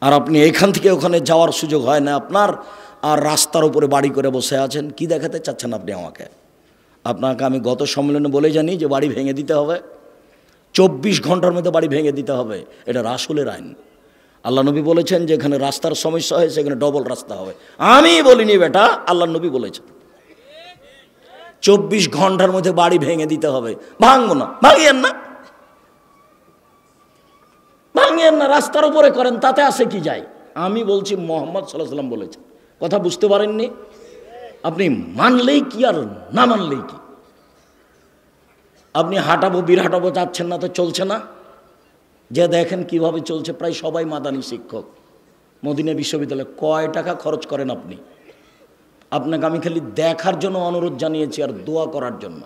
আর আপনি এখান থেকে ওখানে যাওয়ার সুযোগ হয় না আপনার, আর রাস্তার উপরে বাড়ি করে বসে আছেন। কি দেখাতে চাচ্ছেন আপনি আমাকে? আপনাকে আমি গত সম্মেলনে বলে জানি যে বাড়ি ভেঙে দিতে হবে, 24 ঘন্টার মধ্যে বাড়ি ভেঙে দিতে হবে। এটা রাসূলের আইন। আল্লাহ নবী বলেছেন যে এখানে রাস্তার সমস্যা হয় সেখানে ডবল রাস্তা হবে। আমি বলিনি বেটা, আল্লাহ নবী বলেছেন 24 ঘন্টার মধ্যে বাড়ি ভেঙে দিতে হবে। ভাঙবো না, ভাঙিয়েন না, ভাঙিয়েন না, রাস্তার উপরে করেন, তাতে আসে কি যায়? আমি বলছি মুহাম্মদ সাল্লাল্লাহু আলাইহি ওয়াসাল্লাম বলেছেন। কথা বুঝতে পারেননি? আপনি মানলেই কি আর না মানলেই কি? আপনি হাঁটাবো বীর হাঁটাবো যাচ্ছেন না তো চলছে না? যে দেখেন কিভাবে চলছে, প্রায় সবাই মাদানী শিক্ষক। মদিনা বিশ্ববিদ্যালয়ে কয় টাকা খরচ করেন আপনি? আপনাকে আমি খালি দেখার জন্য অনুরোধ জানিয়েছি আর দোয়া করার জন্য।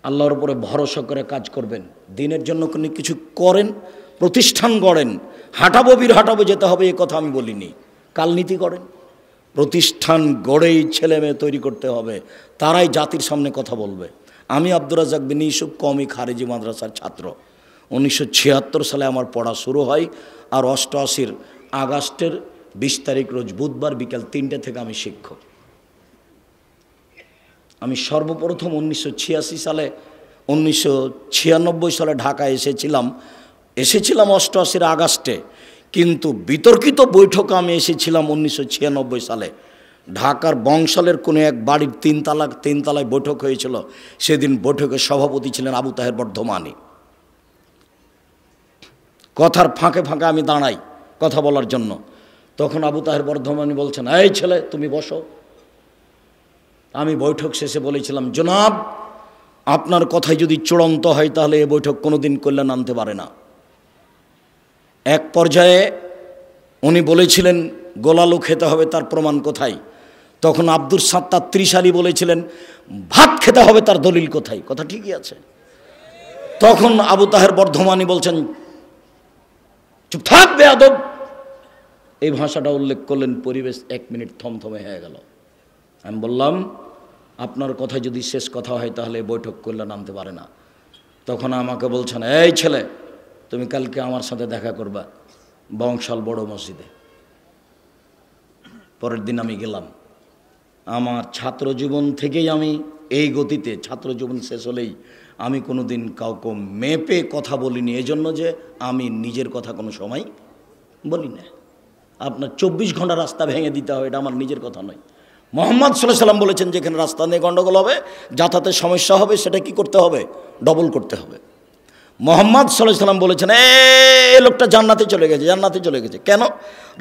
আল্লাহর উপরে ভরসা করে কাজ করবেন, দিনের জন্য কোনো কিছু করেন, প্রতিষ্ঠান গড়েন। হাঁটাবো বীর হাঁটাবো যেতে হবে এ কথা আমি বলিনি। কালনীতি করেন, প্রতিষ্ঠান গড়েই ছেলে মেয়ে তৈরি করতে হবে, তারাই জাতির সামনে কথা বলবে। আমি আব্দুর রাজ্জাক বিন ইউসুফ কওমি খারেজি মাদ্রাসার ছাত্র। 1976 সালে আমার পড়া শুরু হয়, আর 88 আগস্টের 20 তারিখ রোজ বুধবার বিকাল 3টে থেকে আমি শিক্ষক। আমি সর্বপ্রথম 1986 সালে 1996 সালে ঢাকা এসেছিলাম 88 আগস্টে, কিন্তু বিতর্কিত বৈঠকে আমি এসেছিলাম 1996 সালে। ঢাকার বংশালের কোনো এক বাড়ির তিনতলায় বৈঠক হয়েছিল। সেদিন বৈঠকের সভাপতি ছিলেন আবু তাহের বর্ধমানী। কথার ফাঁকে ফাঁকে আমি দাঁড়াই কথা বলার জন্য, তখন আবু তাহের বর্ধমানী বলছেন, এই ছেলে তুমি বসো। আমি বৈঠক শেষে বলেছিলাম, জনাব আপনার কথাই যদি চূড়ান্ত হয় তাহলে এ বৈঠক কোনোদিন কল্যাণ আনতে পারে না। এক পর্যায়ে উনি বলেছিলেন গোলালু খেতে হবে, তার প্রমাণ কোথায়? তখন আব্দুর সাত্তার ত্রিশালী বলেছিলেন ভাত খেতে হবে, তার দলিল কোথায়? কথা ঠিকই আছে। তখন আবু তাহের বর্ধমানী বলছেন, চুপ থাক বেয়াদব। এই ভাষাটা উল্লেখ করলেন, পরিবেশ 1 মিনিট থমথমে হয়ে গেল। আমি বললাম, আপনার কথা যদি শেষ কথা হয় তাহলে বৈঠক কল্যাণ আনতে পারে না। তখন আমাকে বলছেন, এই ছেলে তুমি কালকে আমার সাথে দেখা করবা বংশাল বড় মসজিদে। পরের দিন আমি গেলাম। আমার ছাত্র জীবন থেকেই আমি এই গতিতে, ছাত্র জীবন শেষ হলেই আমি কোনো দিন কাউকে মেপে কথা বলিনি, এজন্য যে আমি নিজের কথা কোনো সময় বলি না। আপনার 24 ঘন্টা রাস্তা ভেঙে দিতে হবে, এটা আমার নিজের কথা নয়। মুহাম্মদ সাল্লাল্লাহু আলাইহি ওয়াসাল্লাম বলেছেন যেখানে রাস্তা নিয়ে গণ্ডগোল হবে, যাতায়াতের সমস্যা হবে, সেটা কি করতে হবে? ডবল করতে হবে। মুহাম্মদ সাল্লাল্লাহু আলাইহি ওয়াসাল্লাম বলেছেন, এই লোকটা জান্নাতে চলে গেছে, জান্নাতে চলে গেছে। কেন?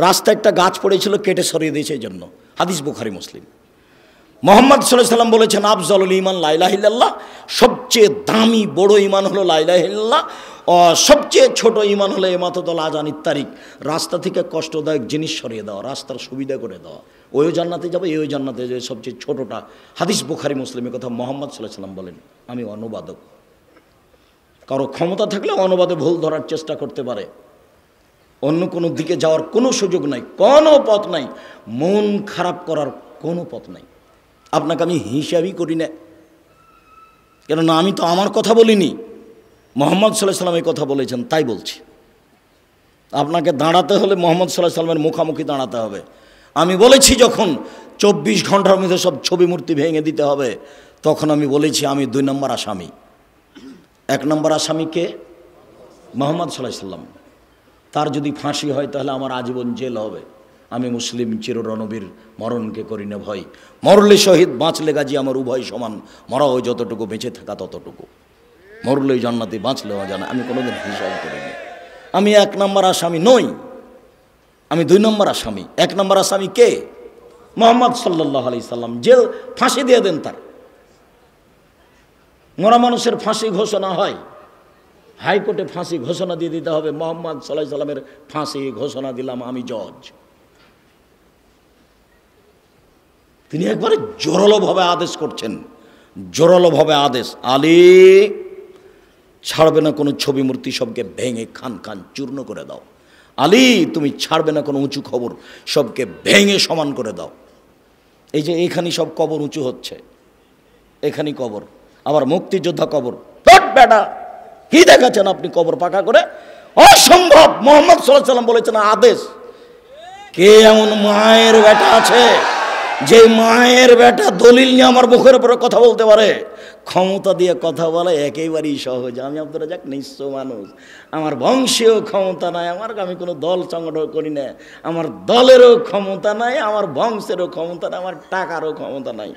রাস্তায় একটা গাছ পড়েছিল, কেটে সরিয়ে দিয়েছে, এই জন্য। হাদিস বুখারী মুসলিম। মুহাম্মদ সাল্লাল্লাহু আলাইহি ওয়াসাল্লাম বলেছেন, আফজালুল ঈমান লা ইলাহা ইল্লাল্লাহ, সবচেয়ে দামি বড় ঈমান হলো লা ইলাহা ইল্লাল্লাহ, সবচেয়ে ছোট ঈমান হলো ইমাতাতুল আযানিত তারিক, রাস্তা থেকে কষ্টদায়ক জিনিস সরিয়ে দেওয়া, রাস্তার সুবিধা করে দেওয়া। ওই জান্নাতে যাবে, এই জান্নাতে যাবে, সবচেয়ে ছোটটা। হাদিস বুখারী মুসলিমের কথা মুহাম্মদ সাল্লাল্লাহু আলাইহি ওয়াসাল্লাম বলেন। আমি অনুবাদক, কারো ক্ষমতা থাকলে অনুবাদে ভুল ধরার চেষ্টা করতে পারে। অন্য কোনো দিকে যাওয়ার কোনো সুযোগ নাই, কোনো পথ নাই, মন খারাপ করার কোনো পথ নাই। আপনাকে আমি হিসাবই করি না, কেননা আমি তো আমার কথা বলিনি, মুহাম্মদ সাল্লাল্লাহু আলাইহি ওয়াসাল্লাম এই কথা বলেছেন, তাই বলছি। আপনাকে দাঁড়াতে হলে মুহাম্মদ সাল্লাল্লাহু আলাইহি ওয়াসাল্লামের মুখামুখি দাঁড়াতে হবে। আমি বলেছি যখন 24 ঘন্টার মধ্যে সব ছবি মূর্তি ভেঙে দিতে হবে, তখন আমি বলেছি আমি 2 নম্বর আসামি। 1 নম্বর আসামি কে? মুহাম্মদ সাল্লাল্লাহু আলাইহি ওয়াসাল্লাম। তার যদি ফাঁসি হয় তাহলে আমার আজীবন জেল হবে। আমি মুসলিম চিররণবীর, মরণকে করি না ভয়, মরলে শহীদ বাঁচলে গাজী, আমার উভয় সমান, মরা হয় যতটুকু, বেঁচে থাকা ততটুকু, মরলেই জান্নাতি, বাঁচলেও জানা। আমি কোনোদিন হিসাব করিনি। আমি 1 নম্বর আসামি নই, আমি 2 নম্বর আসামি। 1 নম্বর আসামি কে? মুহাম্মদ সাল্লাল্লাহু আলাইহি সাল্লাম। জেল, ফাঁসি দিয়ে দেন তার। মরা মানুষের ফাঁসি ঘোষণা হয়, হাইকোর্টে ফাঁসি ঘোষণা দিয়ে দিতে হবে। মুহাম্মদ সাল্লাল্লাহু আলাইহি সাল্লামের ফাঁসি ঘোষণা দিলাম আমি জজ। তিনি একবারে জোরালোভাবে আদেশ করছেন, জোরালোভাবে আদেশ, আলী ছাড়বে না কোনো ছবি মূর্তি, সবকে ভেঙে খান খান চূর্ণ করে দাও। আলী তুমি ছাড়বে না কোনো উঁচু খবর, সবকে ভেঙে সমান করে দাও। এই যে এখানেই সব কবর উঁচু হচ্ছে, এখানেই কবর, আবার মুক্তিযোদ্ধা কবর। বেটা কি দেখাচ্ছেন আপনি কবর পাকা করে? অসম্ভব। মুহাম্মদ সাল্লাল্লাহু আলাইহি ওয়াসাল্লাম বলেছেন আদেশ। কে এমন মায়ের বেটা আছে যে মায়ের বেটা দলিল নিয়ে আমার মুখের উপরে কথা বলতে পারে? ক্ষমতা দিয়ে কথা বলা একেবারেই সহজ। আমি আব্দুর রাজ্জাক নিঃস্ব মানুষ, আমার বংশীয় ক্ষমতা নাই, আমি কোনো দল সংগঠন করি না, আমার দলেরও ক্ষমতা নাই, আমার বংশেরও ক্ষমতা নাই, আমার টাকারও ক্ষমতা নাই।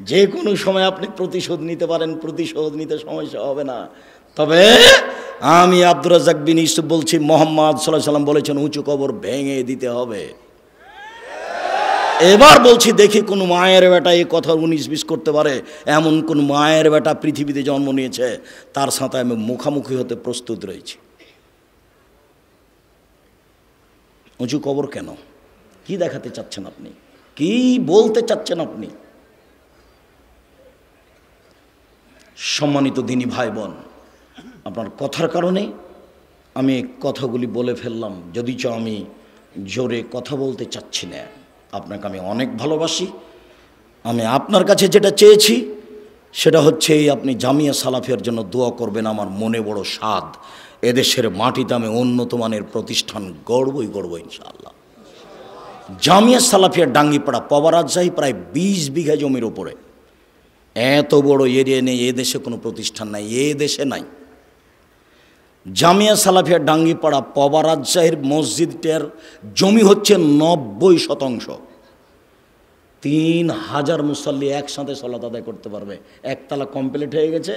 যে কোনো সময় আপনি প্রতিশোধ নিতে পারেন, প্রতিশোধ নিতে সমস্যা হবে না। তবে আমি আব্দুর রাজ্জাক বিন ইউসুফ বলছি, মুহাম্মদ সাল্লাল্লাহু আলাইহি ওয়াসাল্লাম বলেছেন উঁচু কবর ভেঙে দিতে হবে। এবার বলছি, দেখি কোন মায়ের বেটা এই কথা 19-20 করতে পারে? এমন কোন মায়ের বেটা পৃথিবীতে জন্ম নিয়েছে? তার সাথে আমি মুখামুখি হতে প্রস্তুত রয়েছি। উঁচু কবর কেন? কি দেখাতে চাচ্ছেন আপনি? কি বলতে চাচ্ছেন আপনি? সম্মানিত দিনী ভাই বোন, আপনার কথার কারণে আমি কথাগুলি বলে ফেললাম, যদিচ আমি জোরে কথা বলতে চাচ্ছি না। আপনাকে আমি অনেক ভালোবাসি। আমি আপনার কাছে যেটা চেয়েছি সেটা হচ্ছে এই, আপনি জামিয়া সালাফিয়ার জন্য দোয়া করবেন। আমার মনে বড় স্বাদ, এদেশের মাটিতে আমি উন্নত মানের প্রতিষ্ঠান গড়বই গড়ব ইনশাআল্লাহ। জামিয়া সালাফিয়ার ডাঙ্গিপাড়া পবা রাজশাহী প্রায় 20 বিঘা জমির ওপরে, এত বড় এরিয়া নেই এদেশে কোনো প্রতিষ্ঠান নাই, এ দেশে নাই। জামিয়া সালাফিয়া ডাঙ্গিপাড়া পবা রাজশাহীর মসজিদটার জমি হচ্ছে 90%। 3000 মুসল্লি একসাথে সালাত আদায় করতে পারবে। একতলা কমপ্লিট হয়ে গেছে,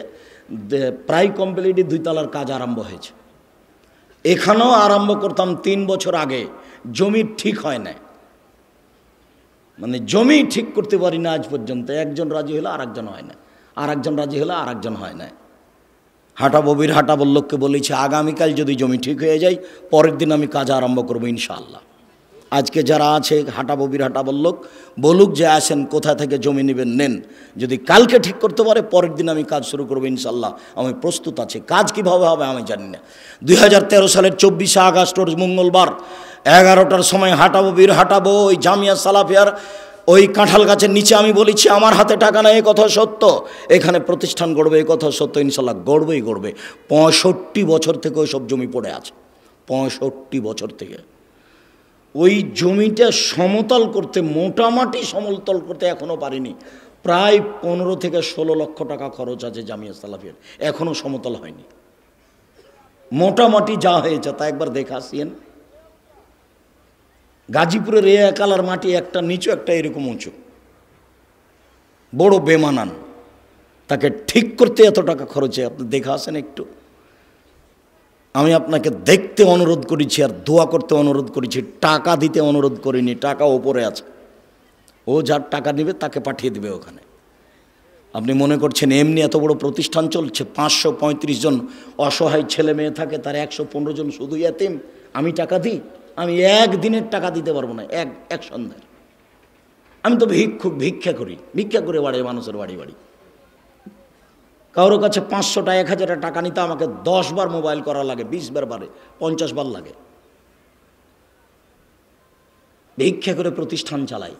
প্রায় কমপ্লিটই 2 তলার কাজ আরম্ভ হয়েছে। এখানেও আরম্ভ করতাম 3 বছর আগে, জমি ঠিক হয় না, মানে জমি ঠিক করতে পারি না আজ পর্যন্ত। একজন রাজি হলে আরেকজন হয় না, আরেকজন রাজি হলে আরেকজন হয় না। হাটাববির হাটাবল্লোককে বলেছি আগামীকাল যদি জমি ঠিক হয়ে যায় পরের দিন আমি কাজ আরম্ভ করবো ইনশাআল্লাহ। আজকে যারা আছে হাটাববির হাটাবল্লোক বলুক যে আসেন, কোথা থেকে জমি নেবেন নেন, যদি কালকে ঠিক করতে পারে পরের দিন আমি কাজ শুরু করবো ইনশাআল্লাহ। আমি প্রস্তুত আছি। কাজ কিভাবে হবে আমি জানি না। 2013 সালের 24শে আগস্ট রোজ মঙ্গলবার 11টার সময় হাটাববির হাটাবো ওই জামিয়া সালাফিয়ার ওই কাঁঠাল গাছের নিচে আমি বলেছি আমার হাতে টাকা নাই, এ কথা সত্য। এখানে প্রতিষ্ঠান গড়বে, এ কথা সত্য, ইনশাল্লাহ গড়বেই গড়বে। 65 বছর থেকে ওই সব জমি পড়ে আছে, 65 বছর থেকে। ওই জমিটা সমতল করতে, মোটামুটি সমতল করতে এখনও পারিনি। প্রায় 15 থেকে 16 লক্ষ টাকা খরচ আছে জামিয়া সালাফিয়ার, এখনও সমতল হয়নি। মোটামুটি যা হয়েছে তা একবার দেখে আসিয়েন। গাজীপুরের এ একালার মাটি একটা নিচু একটা এরকম উঁচু, বড় বেমানান, তাকে ঠিক করতে এত টাকা খরচে। আপনি দেখে আসেন একটু। আমি আপনাকে দেখতে অনুরোধ করেছি আর দোয়া করতে অনুরোধ করেছি, টাকা দিতে অনুরোধ করিনি। টাকা ওপরে আছে, ও যার টাকা নেবে তাকে পাঠিয়ে দেবে ওখানে। আপনি মনে করছেন এমনি এত বড় প্রতিষ্ঠান চলছে? 535 জন অসহায় ছেলে মেয়ে থাকে, তার 115 জন শুধু এতিম। আমি টাকা দিই? আমি একদিনের টাকা দিতে পারবো না, এক সন্ধ্যার। আমি তো ভিক্ষা করি, ভিক্ষা করে বাড়ি মানুষের বাড়ি বাড়ি। কারোর কাছে 500 টাকা 1000 টাকা নিতে আমাকে 10 বার মোবাইল করা লাগে, 20 বার বারে 50 বার লাগে। ভিক্ষা করে প্রতিষ্ঠান চালাই,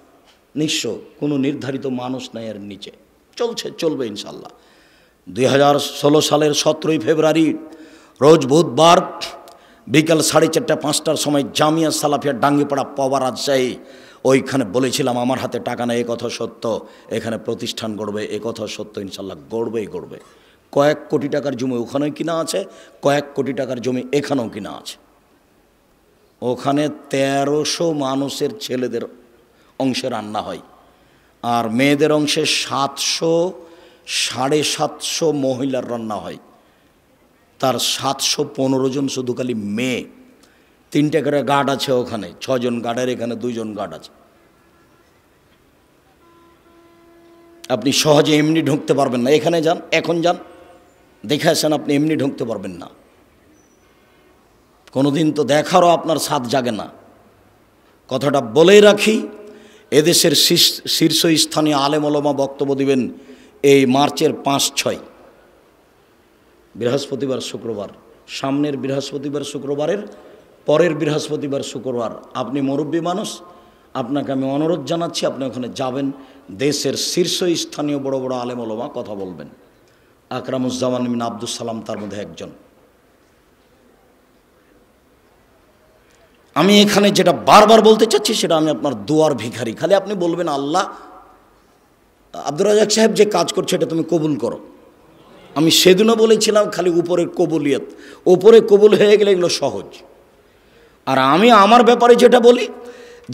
নিঃস্ব, কোনো নির্ধারিত মানুষ নাই এর নিচে। চলবে ইনশাল্লাহ। 2016 সালের 17 ফেব্রুয়ারি রোজ বুধবার বিকাল 4:30-5টার সময় জামিয়া সালাফিয়া ডাঙ্গিপাড়া পবা রাজশাহী, ওইখানে বলেছিলাম আমার হাতে টাকা নেই, এ কথা সত্য। এখানে প্রতিষ্ঠান গড়বে, এ কথা সত্য, ইনশাল্লাহ গড়বেই গড়বে। কয়েক কোটি টাকার জমি ওখানেও কিনা আছে, কয়েক কোটি টাকার জমি এখানেও কিনা আছে। ওখানে 1300 মানুষের ছেলেদের অংশে রান্না হয়, আর মেয়েদের অংশে 700 750 মহিলার রান্না হয়। তার 715 জন শুধু খালি মেয়ে। 3টে করে গার্ড আছে ওখানে, 6 জন গার্ডের, এখানে 2 জন গার্ড আছে। আপনি সহজে এমনি ঢুকতে পারবেন না। এখানে যান, এখন যান, দেখে আসেন, আপনি এমনি ঢুকতে পারবেন না। কোনোদিন তো দেখারও আপনার স্বাদ জাগে না। কথাটা বলেই রাখি, এদেশের শীর্ষস্থানীয় আলেম ওলামা বক্তব্য দিবেন এই মার্চের 5-6, বৃহস্পতিবার শুক্রবার। সামনের বৃহস্পতিবার শুক্রবারের পরের বৃহস্পতিবার শুক্রবার। আপনি মুরব্বী মানুষ, আপনাকে আমি অনুরোধ জানাচ্ছি, আপনি ওখানে যাবেন। দেশের শীর্ষস্থানীয় বড় বড় আলেম ওলামা কথা বলবেন। আকরামুজ্জামান বিন আব্দুস সালাম তার মধ্যে একজন। আমি এখানে যেটা বারবার বলতে চাচ্ছি সেটা আমি আপনার দোয়ার ভিখারি। খালি আপনি বলবেন আল্লাহ আব্দুর রাজ্জাক সাহেব যে কাজ করছে এটা তুমি কবুল করো। আমি সেদিনও বলেছিলাম খালি উপরের কবুলিয়ত, ওপরে কবুল হয়ে গেলে এগুলো সহজ। আর আমি আমার ব্যাপারে যেটা বলি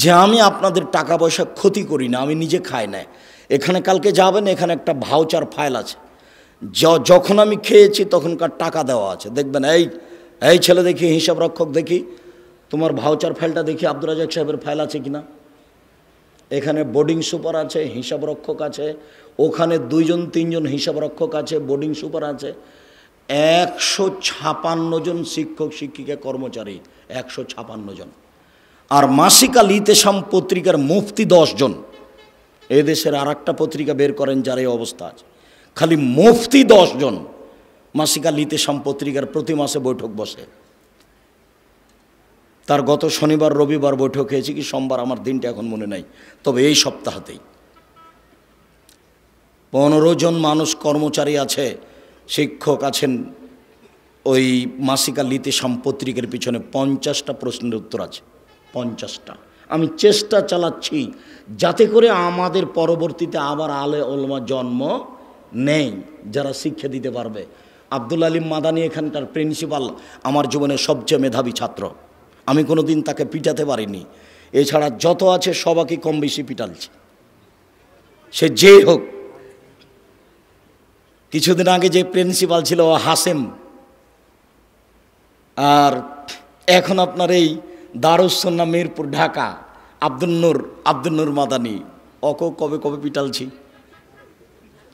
যে আমি আপনাদের টাকা পয়সা ক্ষতি করি না, আমি নিজে খাই না। এখানে কালকে যাবেন, এখানে একটা ভাউচার ফাইল আছে, যখন আমি খেয়েছি তখনকার টাকা দেওয়া আছে। দেখবেন এই ছেলে দেখি হিসাব রক্ষক, দেখি তোমার ভাউচার ফাইলটা দেখি আব্দুর রাজ্জাক সাহেবের ফাইল আছে কিনা। এখানে বোর্ডিং সুপার আছে, হিসাব রক্ষক আছে, ওখানে 2জন 3জন হিসাব রক্ষক আছে, বোর্ডিং সুপার আছে, 156 জন শিক্ষক শিক্ষিকা কর্মচারী, 156 জন। আর মাসিক আল ইতেসাম পত্রিকার মুফতি 10 জন। এদেশের আর একটা পত্রিকা বের করেন যার এই অবস্থা আছে, খালি মুফতি 10 জন। মাসিক আল ইতেসাম পত্রিকার প্রতি মাসে বৈঠক বসে। তার গত শনিবার রবিবার বৈঠক হয়েছে কি সোমবার, আমার দিনটা এখন মনে নাই, তবে এই সপ্তাহতেই 15 জন মানুষ কর্মচারী আছে, শিক্ষক আছেন। ওই মাসিক আল ইতেসাম পত্রিকার পিছনে 50টা প্রশ্নের উত্তর আছে, 50টা। আমি চেষ্টা চালাচ্ছি যাতে করে আমাদের পরবর্তীতে আবার আলে ওলমা জন্ম নেই যারা শিক্ষা দিতে পারবে। আব্দুল আলিম মাদানী এখানকার প্রিন্সিপাল, আমার জীবনের সবচেয়ে মেধাবী ছাত্র। আমি কোনো দিন তাকে পিটাতে পারিনি, এছাড়া যত আছে সবাইকে কম বেশি পিটালছি, সে যেই হোক। কিছুদিন আগে যে প্রিন্সিপাল ছিল ও হাসেম, আর এখন আপনার এই দারুস সুন্নাহ মিরপুর ঢাকা আব্দুল নূর মাদানী, ওকে কবে কবে পিটালছি।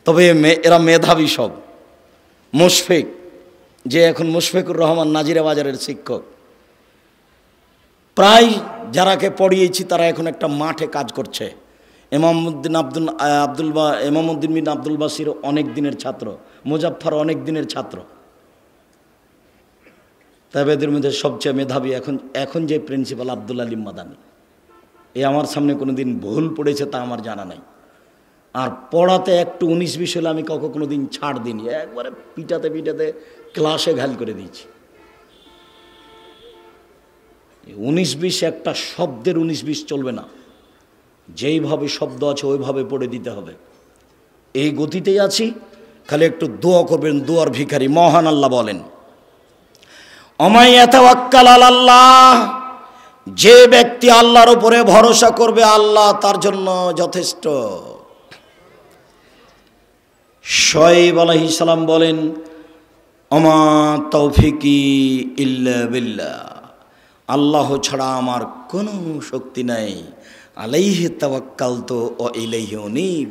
তবে এরা মেধাবী সব। মুশফিক, যে এখন মুশফিকুর রহমান নাজিরা বাজারের শিক্ষক, প্রায় যারাকে পড়িয়েছি তারা এখন একটা মাঠে কাজ করছে। ইমামউদ্দিন বিন আব্দুল বাসির অনেক দিনের ছাত্র, মুজাফফর অনেক দিনের ছাত্র। তবে এদের মধ্যে সবচেয়ে মেধাবী এখন যে প্রিন্সিপাল আব্দুল আলিম মাদানী, এ আমার সামনে কোনো দিন ভুল পড়েছে তা আমার জানা নাই। আর পড়াতে একটু 19-20 হলে আমি কাউকে কোনো দিন ছাড় দিইনি, একবারে পিটাতে ক্লাসে ঘাল করে দিয়েছি। 19-20 একটা শব্দের 19-20 চলবে না, যেইভাবে শব্দ আছে ওইভাবে পড়ে দিতে হবে। এই গতিতেই আছি, খালি একটু দোয়া করবেন, দোয়ার ভিখারি। মহান আল্লাহ বলেন, অমাই ইয়াতাওয়াক্কাল আলাল্লাহ, যে ব্যক্তি আল্লাহর উপরে ভরসা করবে আল্লাহ তার জন্য যথেষ্ট। শুআয়ব আলাইহিস সালাম বলেন, আমা তৌফিকি ইল্লা বিল্লাহ, আল্লাহ ছাড়া আমার কোনো শক্তি নাই। আলাইহি তাওয়াক্কালতু ওয়া ইলাইহি উনীব,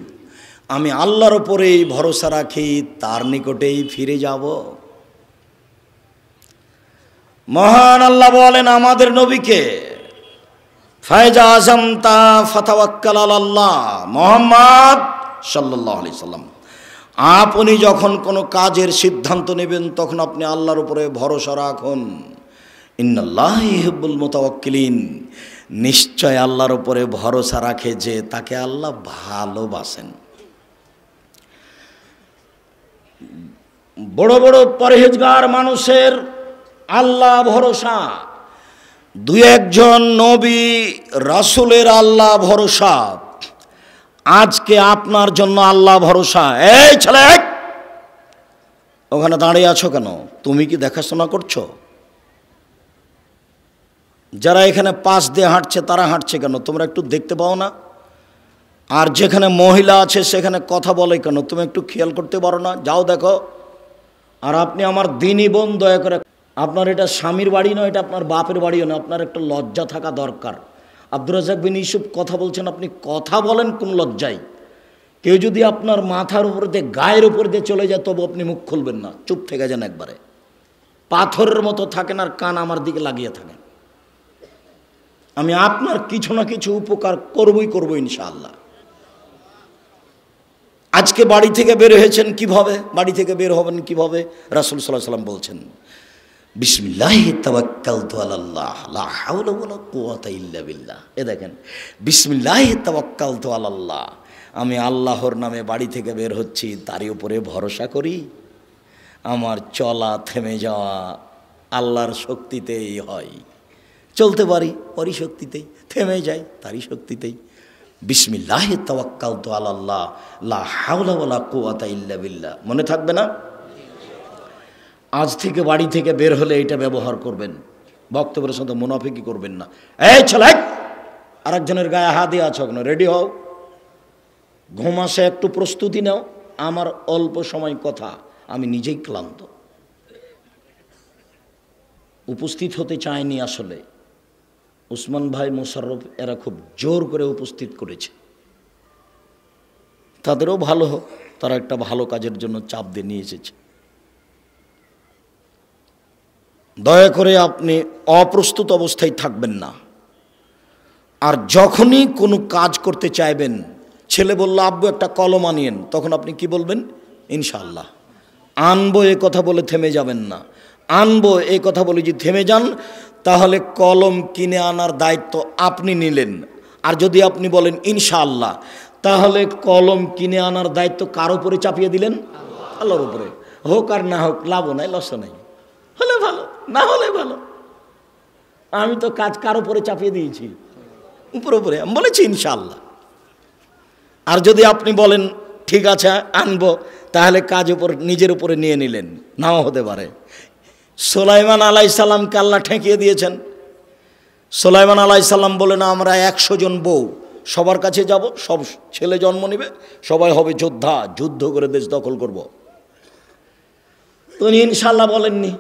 আমি আল্লাহর উপরেই ভরসা রাখি, তার নিকটেই ফিরে যাব। মহান আল্লাহ বলেন আমাদের নবীকে, ফায়জা আযমতা ফাতাওয়াক্কাল আলাল্লাহ, মুহাম্মদ সাল্লাল্লাহু আলাইহি সাল্লাম, আপনি যখন কোনো কাজের সিদ্ধান্ত নেবেন তখন আপনি আল্লাহর উপরে ভরসা রাখুন। ইন্নাল্লাহা ইউহিব্বুল মুতাওয়াক্কিলিন, নিশ্চয় আল্লাহর উপরে ভরসা রাখে যে তাকে আল্লাহ ভালোবাসেন। বড় বড় পরহেজগার মানুষের আল্লাহ ভরসা, 2-1 নবী রাসূলের আল্লাহ ভরসা। আজকে আপনার জন্য আল্লাহ ভরসা। এই ছেলে, ওখানে দাঁড়িয়ে আছো কেন? তুমি কি দেখাশোনা করছো? যারা এখানে পাশ দিয়ে হাঁটছে তারা হাঁটছে কেন? তোমরা একটু দেখতে পাও না? আর যেখানে মহিলা আছে সেখানে কথা বলে কেন? তুমি একটু খেয়াল করতে পারো না? যাও দেখো। আর আপনি আমার দিনই বোন, দয়া করে, আপনার এটা স্বামীর বাড়ি নয়, এটা আপনার বাপের বাড়িও না, আপনার একটা লজ্জা থাকা দরকার। আব্দুর রাজ্জাক বিন ইউসুফ কথা বলছেন, আপনি কথা বলেন কোন লজ্জায়? কেউ যদি আপনার মাথার উপর দিয়ে গায়ের উপর দিয়ে চলে যায় তবু আপনি মুখ খুলবেন না, চুপ থেকে যান একবারে, পাথরের মতো থাকেন আর কান আমার দিকে লাগিয়ে থাকেন। আমি আপনার কিছু না কিছু উপকার করবো ইনশাআল্লাহ। আজকে বাড়ি থেকে বের হয়েছেন কিভাবে? বাড়ি থেকে বের হবেন কিভাবে? রাসূল সাল্লাল্লাহু আলাইহি ওয়াসাল্লাম বলছেন, বিসমিল্লাহি তাওয়াক্কালতু আলাল্লাহ লা হাওলা ওয়ালা কুওয়াতা ইল্লা বিল্লাহ। এ দেখেন, বিসমিল্লাহি তাওয়াক্কালতু আলাল্লাহ, আমি আল্লাহর নামে বাড়ি থেকে বের হচ্ছি, তারই উপরে ভরসা করি। আমার চলা থেমে যাওয়া আল্লাহর শক্তিতেই হয়। চলতে পারি ওরই শক্তিতেই, থেমে যাই তারই শক্তিতেই। বিসমিল্লাহি তাওয়াক্কালতু আলাল্লাহ লা হাওলা ওয়ালা কুওয়াতা ইল্লা বিল্লাহ। মনে থাকবে না? আজ থেকে বাড়ি থেকে বের হলে এটা ব্যবহার করবেন, বক্তব্যের সাথে মুনাফিকি করবেন না। এই ছেলে, আরেকজনের গায়ে হাত দিয়ে আছো কেন? রেডি হও, ঘুম আসে, একটু প্রস্তুতি নাও। আমার অল্প সময় কথা, আমি নিজেই ক্লান্ত, উপস্থিত হতে চায়নি। আসলে উসমান ভাই, মোশাররফ এরা খুব জোর করে উপস্থিত করেছে। তাদেরও ভালো হোক, তারা একটা ভালো কাজের জন্য চাপ দিয়ে নিয়ে এসেছে। দয়া করে আপনি অপ্রস্তুত অবস্থায় থাকবেন না। আর যখনই কোনো কাজ করতে চাইবেন, ছেলে বলল আব্বু একটা কলম আনিয়েন, তখন আপনি কি বলবেন? ইনশাআল্লাহ। আনবো এ কথা বলে থেমে যাবেন না। আনবো এই কথা বলে যদি থেমে যান, তাহলে কলম কিনে আনার দায়িত্ব আপনি নিলেন। আর যদি আপনি বলেন ইনশাআল্লাহ, তাহলে কলম কিনে আনার দায়িত্ব কার উপরে চাপিয়ে দিলেন? আল্লাহর উপরে। হোক আর না হোক, লাভও নাই লসও নাই, হলে ভালো না হলে ভালো। আমি তো কাজ কার উপরে চাপিয়ে দিয়েছি? উপরে উপরে। আমি বলেছি ইনশাআল্লাহ। আর যদি আপনি বলেন ঠিক আছে আনবো, তাহলে কাজ উপর নিজের উপরে নিয়ে নিলেন, নাও হতে পারে। সুলাইমান আলাইহিসসালামকে আল্লাহ ঠেকিয়ে দিয়েছেন। সুলাইমান আলাইহিসসালাম বলেন আমরা 100 জন বউ, সবার কাছে যাব, সব ছেলে জন্ম নেবে, সবাই হবে যোদ্ধা, যুদ্ধ করে দেশ দখল করব। উনি ইনশাআল্লাহ বলেননি।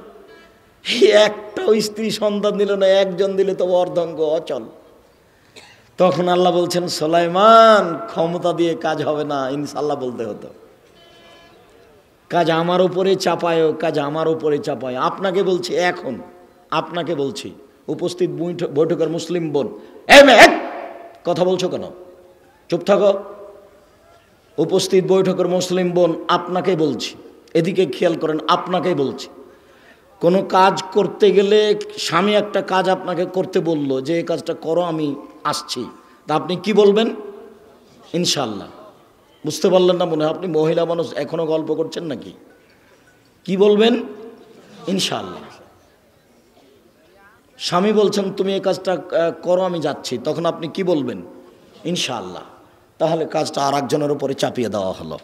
একটাও স্ত্রী সন্তান দিল না, একজন দিলে তো অর্ধাঙ্গ অচল। তখন আল্লাহ বলছেন সুলাইমান, ক্ষমতা দিয়ে কাজ হবে না, ইনশাআল্লাহ বলতে হতো। কাজ আমার উপরে চাপায়, কাজ আমার উপরে চাপায়। আপনাকে বলছি, এখন আপনাকে বলছি, উপস্থিত বৈঠকের মুসলিম বোন, কথা বলছো কেন? চুপ থাকো। উপস্থিত বৈঠকের মুসলিম বোন, আপনাকে বলছি, এদিকে খেয়াল করেন, আপনাকেই বলছি। কোনো কাজ করতে গেলে স্বামী একটা কাজ আপনাকে করতে বলল যে এই কাজটা করো, আমি আসছি, তা আপনি কি বলবেন? ইনশাআল্লাহ। বুঝতে পারলেন না মনে হয়? আপনি মহিলা মানুষ, এখনো গল্প করছেন নাকি? কি বলবেন? ইনশাআল্লাহ। স্বামী বলছেন তুমি এই কাজটা করো, আমি যাচ্ছি, তখন আপনি কি বলবেন? ইনশাআল্লাহ। তাহলে কাজটা আর একজনের উপরে চাপিয়ে দেওয়া হলো।